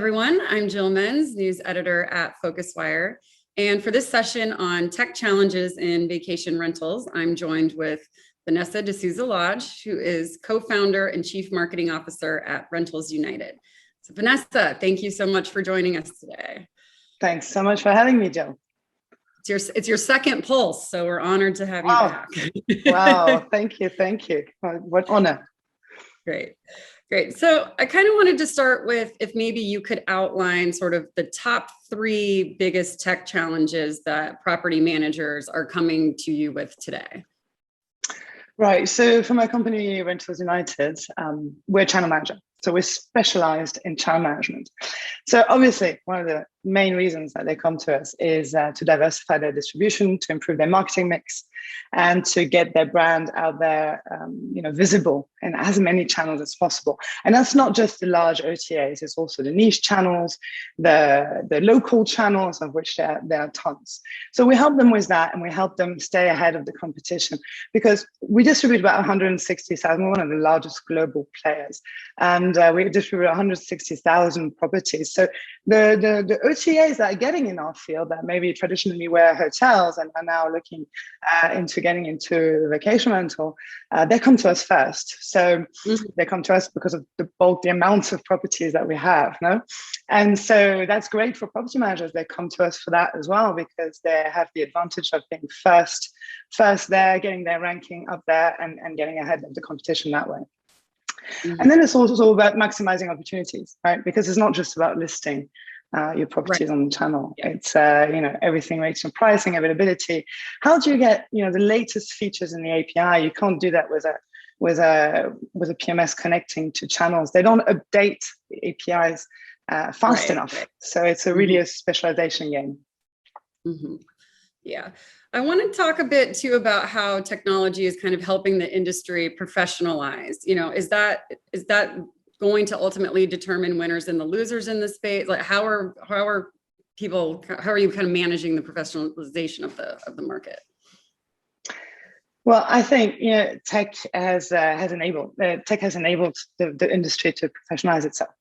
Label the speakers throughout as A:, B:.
A: everyone. I'm Jill Menze, news editor at PhocusWire. And for this session on tech challenges in vacation rentals, I'm joined with Vanessa de Souza Lage, who is co-founder and chief marketing officer at RentalsUnited. So Vanessa, thank you so much for joining us today.
B: Thanks so much for having me, Jill.
A: It's your second Pulse, so we're honored to have you back.
B: Wow, thank you. What honor.
A: Great. So I kind of wanted to start with if maybe you could outline sort of the top 3 biggest tech challenges that property managers are coming to you with today.
B: Right. So for my company, RentalsUnited, we're a channel manager. So we're specialized in channel management. So obviously, one of the main reasons that they come to us is to diversify their distribution, to improve their marketing mix, and to get their brand out there, visible in as many channels as possible. And that's not just the large OTAs; it's also the niche channels, the local channels, of which there are tons. So we help them with that, and we help them stay ahead of the competition because we distribute about 160,000. We're one of the largest global players, and we distribute 160,000 properties. So the OTAs that are getting in our field that maybe traditionally were hotels and are now looking into getting into vacation rental, they come to us first. So they come to us because of the amount of properties that we have, no? And so that's great for property managers. They come to us for that as well because they have the advantage of being first there, getting their ranking up there and getting ahead of the competition that way. And then it's also about maximizing opportunities, right? Because it's not just about listing your properties on the channel. It's everything rates from pricing, availability. How do you get the latest features in the API? You can't do that with a PMS connecting to channels. They don't update the APIs fast enough. So it's really a specialization game.
A: Yeah. I want to talk a bit too about how technology is kind of helping the industry professionalize. Is that going to ultimately determine winners and the losers in the space? Like how are you kind of managing the professionalization of the market?
B: Well, I think tech has enabled the industry to professionalize itself.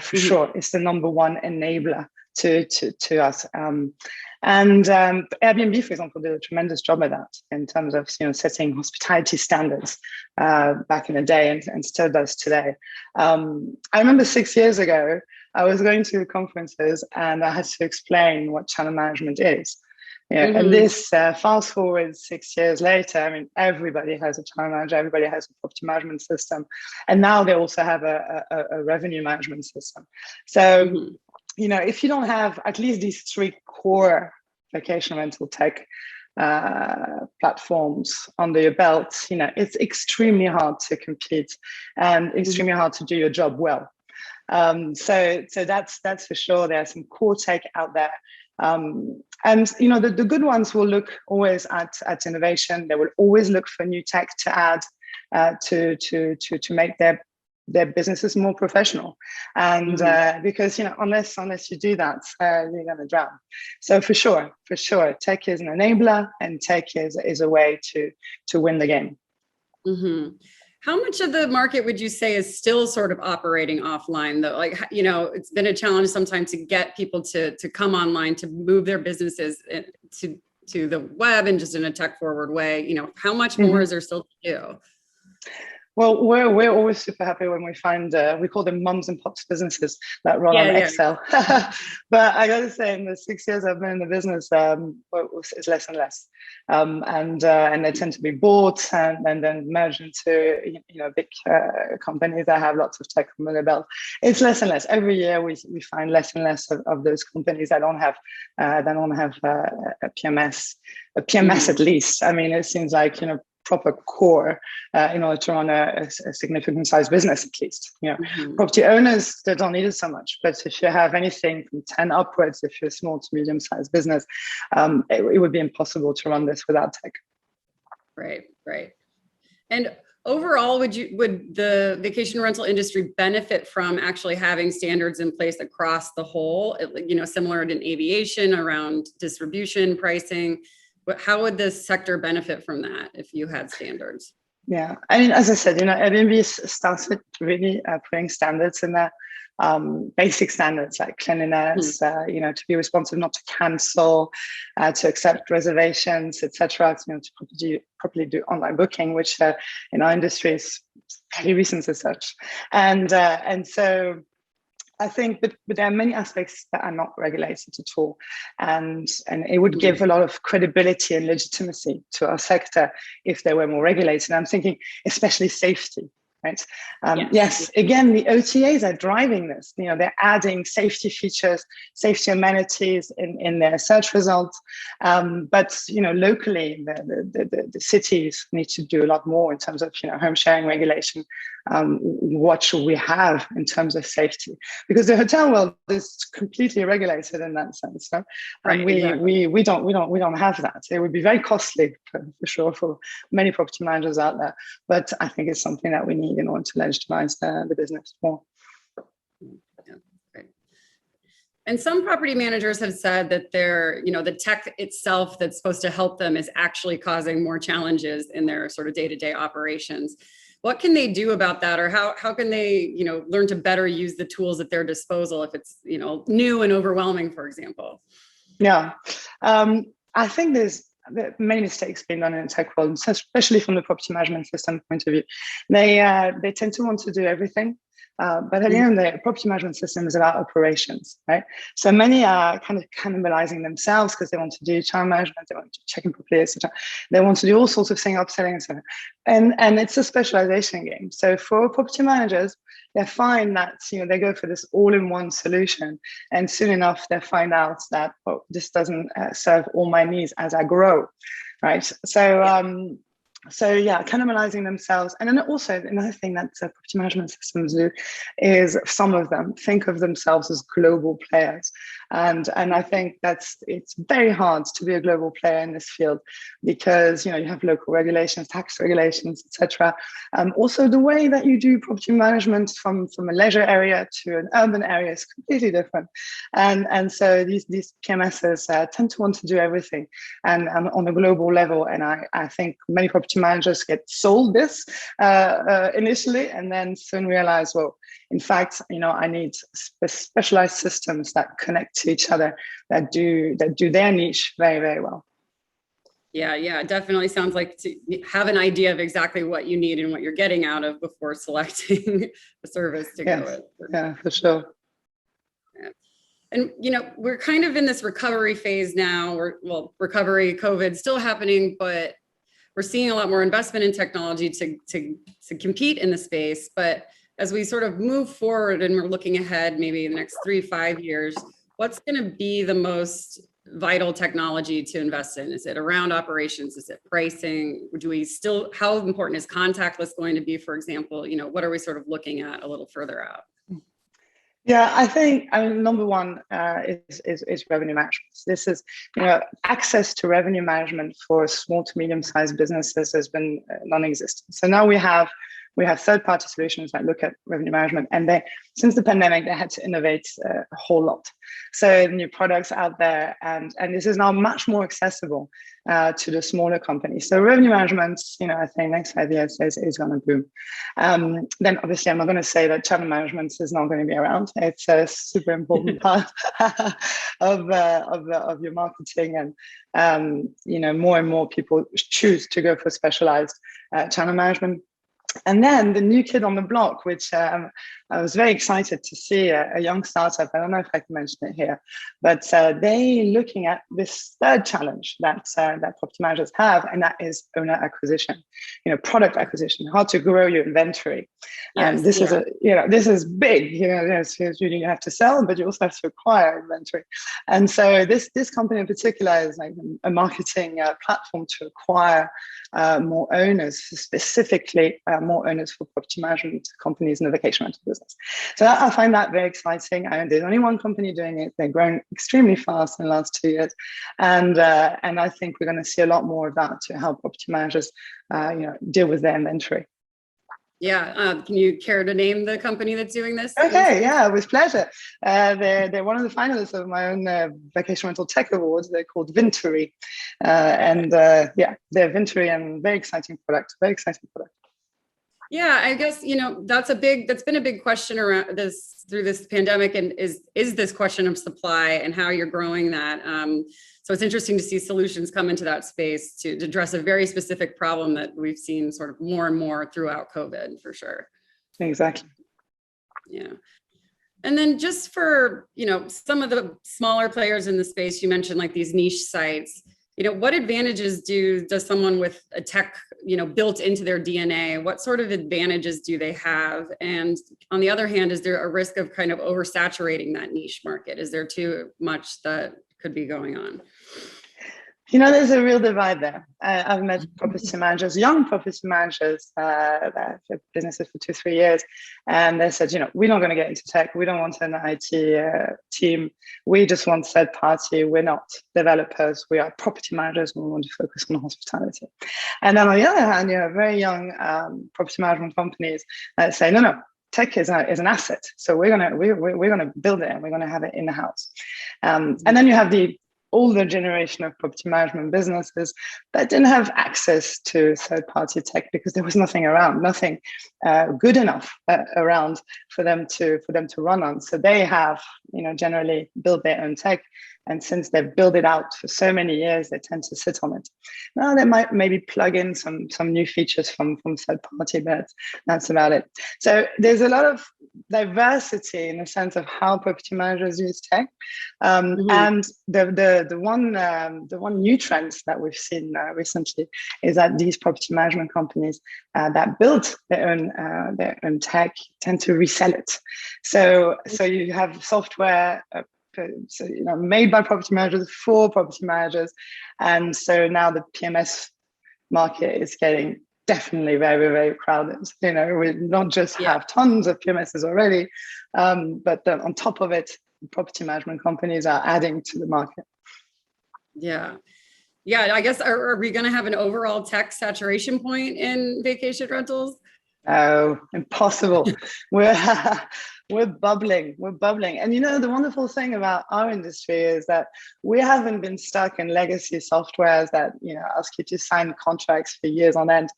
B: For sure, it's the number one enabler to us. And Airbnb, for example, did a tremendous job at that in terms of setting hospitality standards back in the day and still does today. I remember 6 years ago, I was going to conferences and I had to explain what channel management is. And this fast forward 6 years later, I mean, everybody has a channel manager, everybody has a property management system, and now they also have a revenue management system. So, if you don't have at least these 3 core vacation rental tech platforms under your belt, it's extremely hard to compete and extremely hard to do your job well. So that's for sure. There are some core tech out there. And the good ones will look always at innovation. They will always look for new tech to add to make their businesses more professional. And because unless you do that, you're going to drown. So for sure, tech is an enabler, and tech is a way to win the game.
A: How much of the market would you say is still sort of operating offline though? Like, it's been a challenge sometimes to get people to come online, to move their businesses to the web and just in a tech forward way. How much more is there still to do?
B: Well, we're always super happy when we find, we call them mums and pops businesses that run on Excel. But I got to say, in the 6 years I've been in the business, it's less and less. And they tend to be bought and then merged into big companies that have lots of tech on their belt. It's less and less. Every year we find less and less of those companies that don't have a PMS at least. I mean, it seems like proper core in order to run a significant size business, at least. Property owners, they don't need it so much. But if you have anything from 10 upwards, if you're a small to medium sized business, it would be impossible to run this without tech.
A: Right. And overall, would the vacation rental industry benefit from actually having standards in place across the whole, similar to aviation around distribution, pricing? How would this sector benefit from that if you had standards?
B: Yeah, I mean, as I said, Airbnb started really putting standards in there, basic standards like cleanliness, to be responsive, not to cancel, to accept reservations, etc. To properly do online booking, which in our industry is fairly recent as such, and so. I think, but there are many aspects that are not regulated at all, and it would give a lot of credibility and legitimacy to our sector if they were more regulated. I'm thinking, especially safety, right? Yes, again, the OTAs are driving this. They're adding safety features, safety amenities in their search results, but locally, the cities need to do a lot more in terms of home sharing regulation. What should we have in terms of safety? Because the hotel world is completely regulated in that sense. No?
A: Right,
B: exactly. we don't have that. It would be very costly for sure for many property managers out there. But I think it's something that we need in order to legitimize the business more.
A: Yeah, great. And some property managers have said that the tech itself that's supposed to help them is actually causing more challenges in their sort of day-to-day operations. What can they do about that, or how can they, learn to better use the tools at their disposal if it's, new and overwhelming, for example?
B: Yeah, I think there's many mistakes being done in the tech world, especially from the property management system point of view. They tend to want to do everything. But at the end of the day, property management system is about operations, right? So many are kind of cannibalizing themselves because they want to do channel management, they want to check in properly, etc. They want to do all sorts of things, upselling, etc. And it's a specialization game. So for property managers, they find that they go for this all-in-one solution, and soon enough they find out that this doesn't serve all my needs as I grow, right? So cannibalizing themselves. And then also another thing that property management systems do is some of them think of themselves as global players. And I think it's very hard to be a global player in this field because you have local regulations, tax regulations, etc. Also, the way that you do property management from a leisure area to an urban area is completely different. And so these PMSs tend to want to do everything and on a global level. And I think many property managers get sold this initially and then soon realize, well, in fact, I need specialized systems that connect to each other, that do their niche very, very well.
A: Yeah, it definitely sounds like to have an idea of exactly what you need and what you're getting out of before selecting a service to go with.
B: Yeah, for sure.
A: And, we're kind of in this recovery phase now, recovery, COVID still happening, but we're seeing a lot more investment in technology to compete in the space. But as we sort of move forward and we're looking ahead, maybe the next 3-5 years, what's going to be the most vital technology to invest in? Is it around operations? Is it pricing? How important is contactless going to be, for example? What are we sort of looking at a little further out?
B: Yeah, I think number one is revenue management. This is access to revenue management for small to medium-sized businesses has been non-existent. So now we have third-party solutions that look at revenue management, and since the pandemic they had to innovate a whole lot. So new products out there, and this is now much more accessible to the smaller companies. So revenue management, I think next 5 years is going to boom. Then obviously I'm not going to say that channel management is not going to be around. It's a super important part of your marketing, and more and more people choose to go for specialized channel management. And then the new kid on the block, which I was very excited to see a young startup. I don't know if I can mention it here, but they looking at this third challenge that property managers have, and that is owner acquisition, product acquisition, how to grow your inventory. And this is this is big. You have to sell, but you also have to acquire inventory. And so this company in particular is like a marketing platform to acquire more owners, specifically more owners for property management companies in the vacation rental business. So I find that very exciting. There's only one company doing it. They're growing extremely fast in the last 2 years, and I think we're going to see a lot more of that to help property managers, deal with their inventory.
A: Yeah, can you care to name the company that's doing this?
B: Okay, yeah, with pleasure. They're one of the finalists of my own Vacation Rental Tech Awards. They're called Vintory, they're Vintory, and very exciting product.
A: Yeah, I guess, that's been a big question around this through this pandemic, and is this question of supply and how you're growing that. So it's interesting to see solutions come into that space to address a very specific problem that we've seen sort of more and more throughout COVID, for sure.
B: Exactly.
A: Yeah. And then just for, some of the smaller players in the space, you mentioned like these niche sites, what advantages does someone with a tech, built into their DNA, what sort of advantages do they have? And on the other hand, is there a risk of kind of oversaturating that niche market? Is there too much that could be going on?
B: There's a real divide there. I've met property managers, young property managers that have businesses for 2-3 years, and they said, we're not going to get into tech. We don't want an IT team. We just want third party. We're not developers. We are property managers. We want to focus on hospitality. And then on the other hand, you have very young property management companies that say, no. Tech is an asset, so we're gonna build it and we're gonna have it in the house. And then you have the older generation of property management businesses that didn't have access to third-party tech because there was nothing around, nothing good enough around for them to run on. So they have, generally built their own tech, and since they've built it out for so many years, they tend to sit on it. Now they might maybe plug in some new features from third-party, but that's about it. So there's a lot of diversity in the sense of how property managers use tech, and the one new trend that we've seen recently is that these property management companies that build their own tech tend to resell it. So you have software made by property managers for property managers, and so now the PMS market is getting definitely very, very crowded. We not just have tons of PMSs already, but on top of it, property management companies are adding to the market. Yeah,
A: I guess, are we going to have an overall tech saturation point in vacation rentals?
B: Oh, impossible. We're bubbling. And the wonderful thing about our industry is that we haven't been stuck in legacy softwares that, ask you to sign contracts for years on end.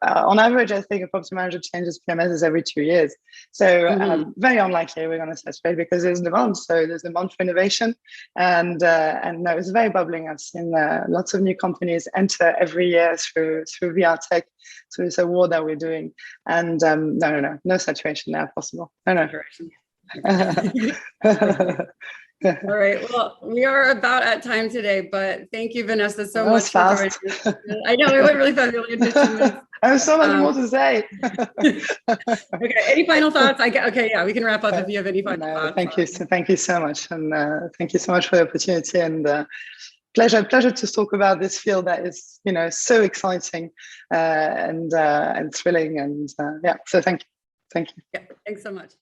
B: On average, I think a property manager changes PMSs every 2 years. So very unlikely we're going to saturate because there's demand. So there's demand for innovation. And no, it's very bubbling. I've seen lots of new companies enter every year through VR tech. So it's a war that we're doing. And no saturation now possible. No.
A: All right. Well, we are about at time today, but thank you, Vanessa, so much for joining us. I know it went really fast. Really 15 minutes.
B: I have so much more to say.
A: Okay. Any final thoughts? Okay. Yeah, we can wrap up if you have any final thoughts.
B: Thank you so much, and thank you so much for the opportunity, and pleasure to talk about this field that is so exciting and thrilling, and so thank you.
A: Yeah, thanks so much.